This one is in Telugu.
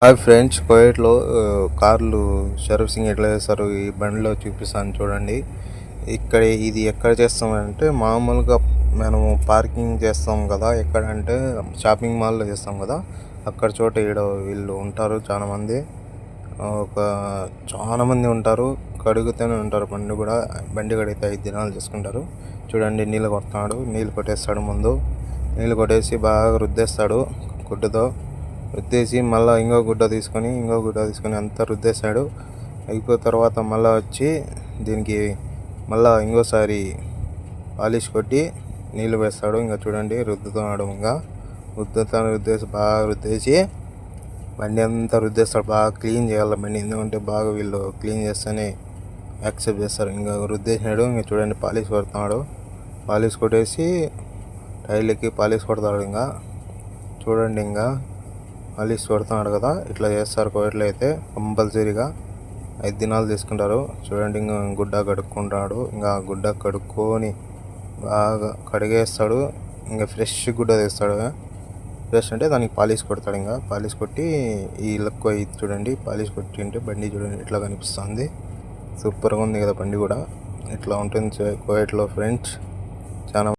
హాయ్ ఫ్రెండ్స్, కోయట్లో కార్లు సర్వీసింగ్ ఎట్లా చేస్తారు ఈ బండిలో చూపిస్తాను చూడండి. ఇది ఎక్కడ చేస్తామంటే మామూలుగా మనము పార్కింగ్ చేస్తాం కదా, ఎక్కడంటే షాపింగ్ మాల్లో చేస్తాం కదా, అక్కడ చోట వీళ్ళు ఉంటారు చాలామంది. చాలామంది ఉంటారు, కడుగుతూనే ఉంటారు. బండి కడిగితే 5 దినాలు చేసుకుంటారు. చూడండి, నీళ్ళు కొడుతున్నాడు. నీళ్ళు కొట్టేస్తాడు. ముందు నీళ్ళు కొట్టేసి బాగా రుద్దేస్తాడు గుడ్డతో. రుద్దేసి మళ్ళీ ఇంకో గుడ్డ తీసుకొని అంతా రుద్దేశాడు. అయిపోయిన తర్వాత మళ్ళీ వచ్చి దీనికి మళ్ళీ ఇంకోసారి పాలిష్ కొట్టి నీళ్ళు వేస్తాడు. ఇంకా చూడండి, రుద్దుతున్నాడు. బాగా రుద్దేసి బండి అంతా రుద్దేస్తాడు. బాగా క్లీన్ చేయాలి బండి, ఎందుకంటే బాగా వీళ్ళు క్లీన్ చేస్తేనే యాక్సెప్ట్ చేస్తారు. ఇంకా రుద్దేసినాడు. ఇంకా చూడండి, పాలిష్ కొడుతున్నాడు. పాలిష్ కొట్టేసి టైర్లకి పాలిష్ కొడతాడు. ఇంకా చూడండి, ఇంకా పాలిష్ కొడుతున్నాడు కదా. ఇట్లా చేస్తారు కోయట్లో అయితే కంపల్సరీగా 5 దినాలు తీసుకుంటారు. చూడండి, ఇంకా గుడ్డ కడుక్కుంటాడు. ఇంకా గుడ్డ కడుక్కొని బాగా కడిగేస్తాడు. ఇంకా ఫ్రెష్ గుడ్డ తెస్తాడు. ఫ్రెష్ అంటే దానికి పాలిష్ కొడతాడు. ఇంకా పాలిష్ కొట్టి ఈ లక్కువ చూడండి, పాలిష్ కొట్టి ఉంటే బండి చూడండి ఇట్లా కనిపిస్తుంది. సూపర్గా ఉంది కదా బండి కూడా. ఇట్లా ఉంటుంది కోయట్లో ఫ్రెండ్స్.